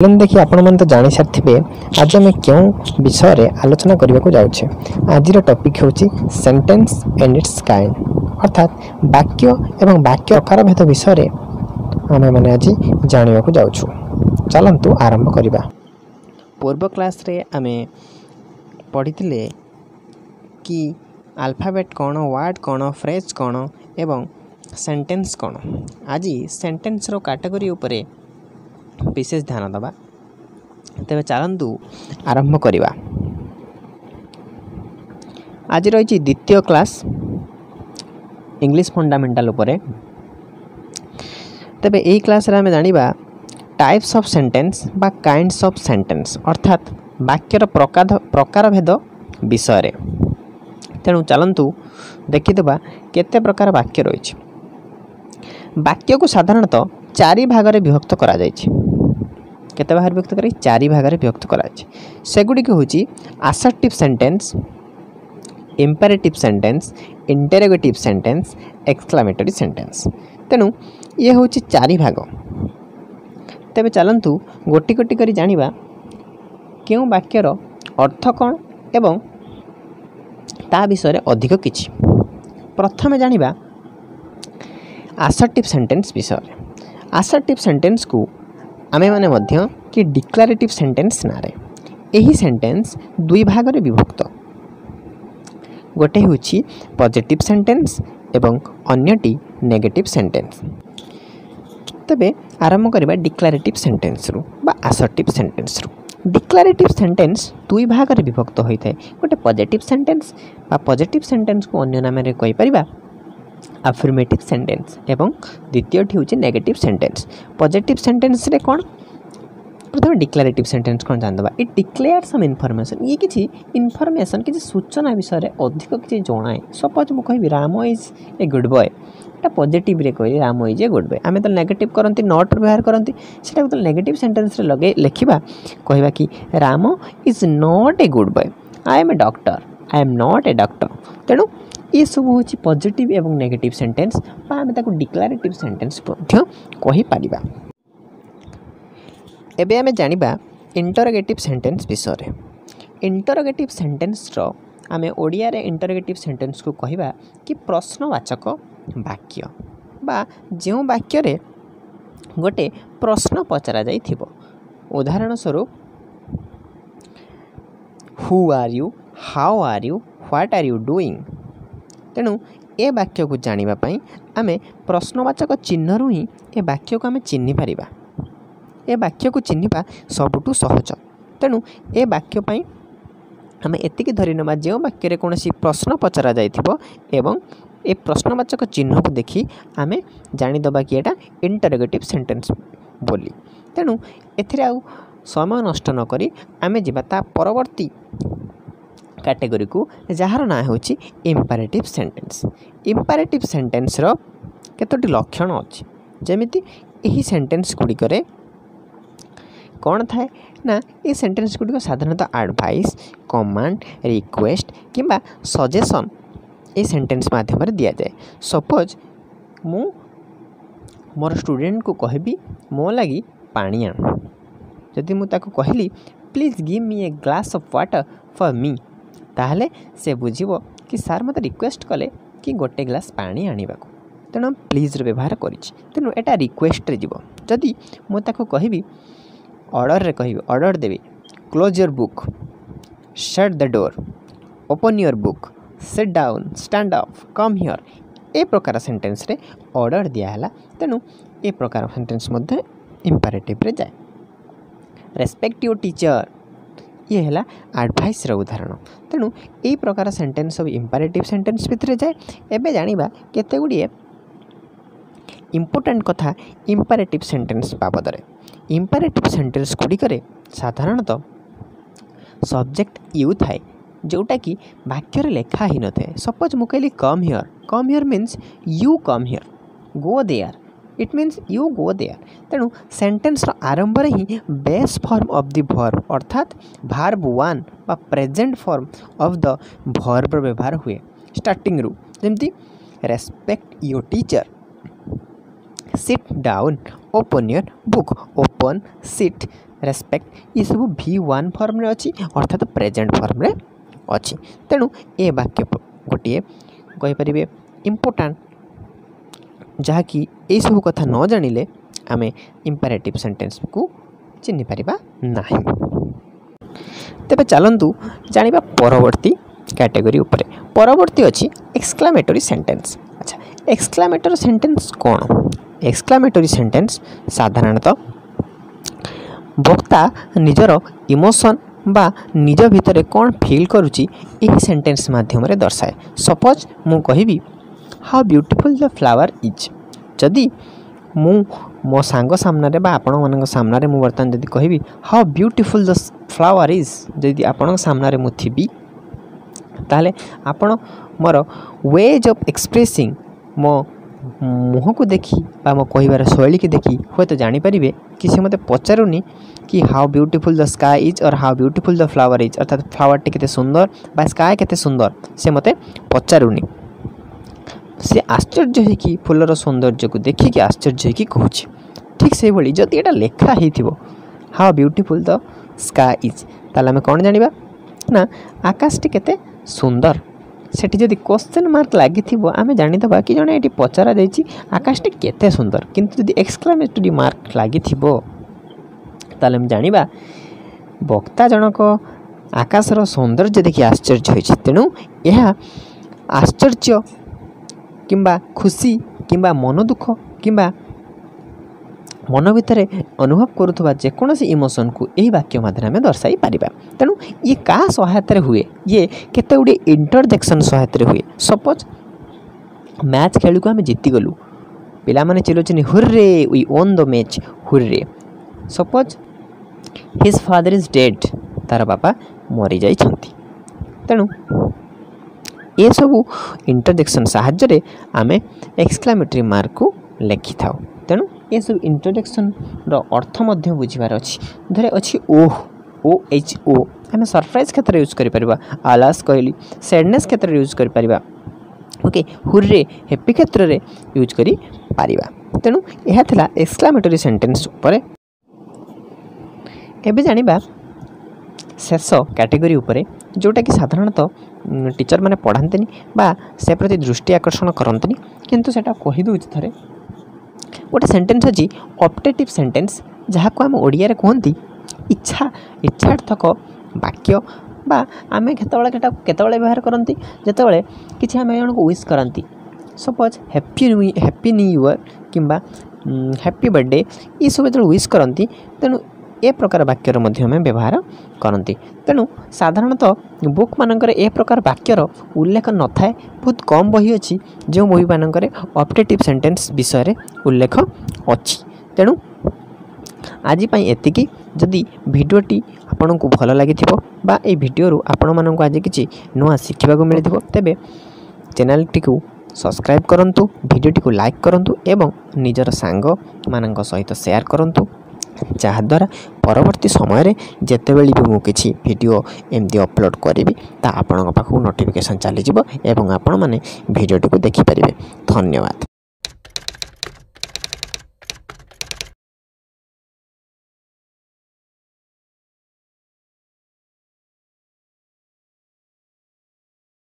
देखिए आपण मन तो जानी सारे आज आम क्यों विषय आलोचना करने को जाऊे। आज टॉपिक हूँ सेंटेंस एंड इट्स काइंड अर्थात वाक्य एवं वाक्य प्रकार भेद विषय आम मैंने आज जानवा को जाऊँ। चलतु आरंभ करवा। पूर्व क्लास रे आम पढ़ी कि अल्फाबेट कौन, वर्ड कौन, फ्रेज कौन एवं सेंटेंस कौन। आज सेंटेंस रो कैटेगरी उपरे विशेष ध्यान दबा। तेरे चलतु आरंभ करवा। आज रही द्वितीय क्लास इंग्लिश फंडामेंटाल उपरे। तेबे एही क्लास रे आमे जानिबा टाइप्स ऑफ सेंटेंस बा काइंड्स ऑफ सेंटेंस अर्थात वाक्यर प्रकार भेद विषय रे। तेणु चलतु देखिदेबा केते प्रकार वाक्य रही। वाक्य को साधारणतः चारि भाग रे विभक्त करा जायछि। केते भाग विभक्त करी? चारि भाग रे विभक्त करा जायछि। सेगुडी के होछि assertive sentence, imperative sentence, interrogative sentence, exclamatory sentence. तेणु ये होछि चारि भाग। तेबे चलंतु गोटी गोटी करी जानिबा केउ वाक्यर अर्थ कोन एवं ता विषय रे अधिक किछि। प्रथमे जानिबा असर्टिव सेंटेंस विषय। असर्टिव सेंटेंस को आमे माने मध्य कि डिक्लेरेटिव सेंटेंस नारे। एही सेंटेंस दुई भाग रे विभक्त। गोटे होछि पॉजिटिव सेंटेंस एवं अन्यटी नेगेटिव सेंटेंस। तबे आरंभ करबा डिक्लेरेटिव सेंटेंस रु बा असर्टिव सेंटेंस रु। डिक्लेरेटिव सेंटेंस दुई भाग रे विभक्त होइथाय। गोटे पॉजिटिव सेंटेंस बा पॉजिटिव सेंटेंस को अन्य नाम रे कहि परिबा अफर्मेटिव सेंटेंस एवं द्वितीयटी होछि नेगेटिव सेंटेंस। पॉजिटिव सेंटेंस रे कोन? प्रथम डिक्लेरेटिव सेंटेंस कोन जानदबा। It declare some information. ये किछि इन्फॉर्मेशन किछि सूचना विषय रे अधिक किछि जणाए। सपोज मु कहबी Ram is a good boy. Etah positive रे कहली Ram is a good boy. आमे तो नेगेटिव करंती नॉट व्यवहार करंती। सेटा तो नेगेटिव सेंटेंस रे लगे लिखिबा कहबा कि Ram is not a good boy. I am a doctor. I am not a doctor. तेणु ये सब हूँ पॉजिटिव एवं नेगेटिव सेंटेंस बा आमे ताको डिक्लेरेटिव सेंटेंस मध्य कहि परिबा। एबे आमे जानिबा इंटरोगेटिव सेंटेंस विषय। इंटरोगेटिव सेंटेंस रो आमे ओडिया रे इंटरोगेटिव सेंटेंस को कहिबा कि प्रश्नवाचक वाक्य बा जेउ वाक्य रे गोटे प्रश्न पचरा जाई थिबो। उदाहरण स्वरूप who are you, how are you, what are you doing. तेणु ए वाक्य को जानिबा पई आमे प्रश्नवाचक चिन्ह रु ही ए वाक्य को आमे चिन्हि परिबा। ए वाक्य को चिन्हिबा सबुटु सहज। तेणु ए वाक्य पई आमे एतिकी धरि नबा जे वाक्य रे कोनोसी प्रश्न पचरा जाइथिबो एवं ए प्रश्नवाचक चिन्ह को देखि आमे जानि दबा कि एटा इंटरोगेटिव सेंटेंस बोली। तेणु एथिरे आ समय नष्ट न करी आमे जिबा ता परवर्ती कैटेगरी को जार ना होची इंपेरेटिव सेंटेंस। इंपेरेटिव सेंटेंस रो केतोटी लक्षण अछि। जेमिति एही सेंटेंस गुडी करे कौन थाए ना ये सेंटेंस गुडी साधारणतः एडवाइस, कमांड, रिक्वेस्ट किंबा सजेशन ए सेंटेंस माध्यम रे दिया जाए। सपोज मु मोर स्टूडेंट को कहबी मो लगी पानी आन। जदि मु ताको कहली please give me a glass of water for me, ताहले से बुझिबो कि सार मते रिक्वेस्ट कले कि गोटे ग्लास पानी आनिबा को। तेणु प्लीज रे व्यवहार करिछि। तेणु एटा रिक्वेस्ट रे जिवो। जदि मु ताको कहबी ऑर्डर रे कहबी ऑर्डर देबी close your book, shut the door, open your book, sit down, stand up, come here. ए प्रकार सेंटेंस रे ऑर्डर दिया हला। तेणु ए प्रकार सेंटेंस मध्ये इंपेरेटिव रे जाय। रेस्पेक्ट योर टीचर ये है एडवाइस रो उदाहरण। तेणु यही प्रकार सेंटेंस सब इंपेरेटिव सेंटेंस भितर जाए। एबे जानिबा केते गुडिए इंपोर्टेंट कथा इंपेरेटिव सेंटेंस बाबद रे। इंपेरेटिव सेंटेंस गुडी करे साधारणतः सब्जेक्ट यू थाए जोटा कि वाक्य रे लेखा ही न थाए। सपोज मु कहली come here means you come here, go there it means you go there. तेणु सेंटेंस रो आरंभ रे ही base form of the verb अर्थात वर्ब 1 बा present form of the verb व्यवहार हुए स्टार्टिंग रु। जेमती respect your teacher, sit down, open your book, open, sit, respect ये सब V1 फॉर्म रे अच्छी अर्थात प्रेजेंट फॉर्म रे अच्छी तेणु ए वाक्य गोटे कहींपर इम्पोर्टाट जहाँकि ये सब कथा न जानिले आमे इंपेरेटिव सेंटेंस को चिन्ह पारिबा नाही। तेबे चलंतु जानिबा परवर्ती कैटेगरी उपरे। परवर्ती अच्छी एक्सक्लामेटरी सेंटेंस। अच्छा एक्सक्लामेटरी सेंटेंस कौन? एक्सक्लामेटरी सेंटेंस साधारणतः वक्ता निजर इमोशन बा निज भितर कौन फील करुच्ची यही सेंटेंस माध्यम रे दर्शाए। सपोज मु कहिबी how beautiful the flower is. जदि मु मो सांग सामने बा आपण मान सामने मु बर्तमान जदि कहिबी how beautiful the flower is जदि आपण सामने मु थिबी ताले आपण मोर वेज ऑफ एक्सप्रेसिंग मो मुह को देखी बा मो कहिबार शैली की देखी हुए तो जानी परिबे कि से मते पचारुनी कि how beautiful the sky is और how beautiful the flower is अर्थात फ्लावर टी केते सुंदर बा स्काई केते सुंदर से मते पचारुनी। से आश्चर्य है कि फूलर सौंदर्य को देखिकी आश्चर्य है कि कहूँ। ठीक से भाई जदि यहाँ लेखा हो how beautiful the sky is ताले आम कौन जानिबा ना आकाशटी केते सुंदर। सेठी जदि क्वेश्चन मार्क लगी आम जानीदबा कि जड़े ये पचरा जाइए आकाशटी केते सुंदर किंतु जदि एक्सक्लामेटरी मार्क लगी ताले हम जानिबा वक्ता जनक आकाशर सौंदर्य देखि आश्चर्य होइछि। तेणु यह आश्चर्य किंबा खुशी किंबा मन दुख किंबा मन भितर अनुभव करुवा जेकोसी इमोशन को यही वाक्य माध्यम दर्शाई पारिबा। तेणु ये क्या सहायता हुए ये केते गुडी इंटरजेक्शन सहायता हुए। सपोज मैच खेल को आम जीतीगलु पिला माने चिल्लाउछन hurray we won the match hurray. Suppose his father is dead तार बापा मरी जाइछंती। तेणु ये सब इंटरजेक्शन साहाय्य आम एक्सक्लामेटरी मार्क को लेखि था। तेणु ये सब इंट्रोडक्शन अर्थ मध्य बुझार अच्छी धरे अच्छी OH आम सरप्राइज क्षेत्र यूज कर आलास कहली सैडनेस क्षेत्र यूज कर ओके हुर्रे हैप्पी क्षेत्र में यूज कर पारिबा। तेणु यह थिला एक्सक्लामेटरी सेंटेंस उपरे। एबे जानिबा शेष कैटेगरी उपरे जोटा कि साधारणतः टीचर माने पढ़ाते बा से प्रति दृष्टि आकर्षण करते किंतु सेटा कहि दउछि थरे गोटे सेंटेंस अच्छी ऑप्टेटिव सेंटेंस जहाँ को आम ओडिया कहती इच्छार्थक वाक्य बा आम केतबेले व्यवहार करती जितेबाला किसी आम जन को विश करती। सपोज हैप्पी न्यू ईयर किंबा हैप्पी बर्थडे ये सब जो विश करती तेणु ए प्रकार वाक्यर मध्य आम व्यवहार करती। तेणु साधारणतः बुक मानकर ए प्रकार वाक्यर उल्लेख न थाए बहुत कम बही अच्छी जो बही मानकर ऑप्टेटिव सेंटेंस विषय उल्लेख अच्छी। तेणु आज एतिकी जदि भिडियोटी आपण को भल लगी बा ए भिडियो आपण मानक आज किसी नुआ शिखा मिली तेबे चैनल टी को सब्सक्राइब करंतु भिडियोटी को लाइक करंतु एवं निजर सांग मानक सहित शेयर करंतु जहाद्वारा परवर्ती समय जितेबेले भी मुझे किसी वीडियो एमती अपलोड करी ता आपण पाखु नोटिफिकेशन चली एवं आपण मैंने भिडियोटी को देखिपारे। धन्यवाद।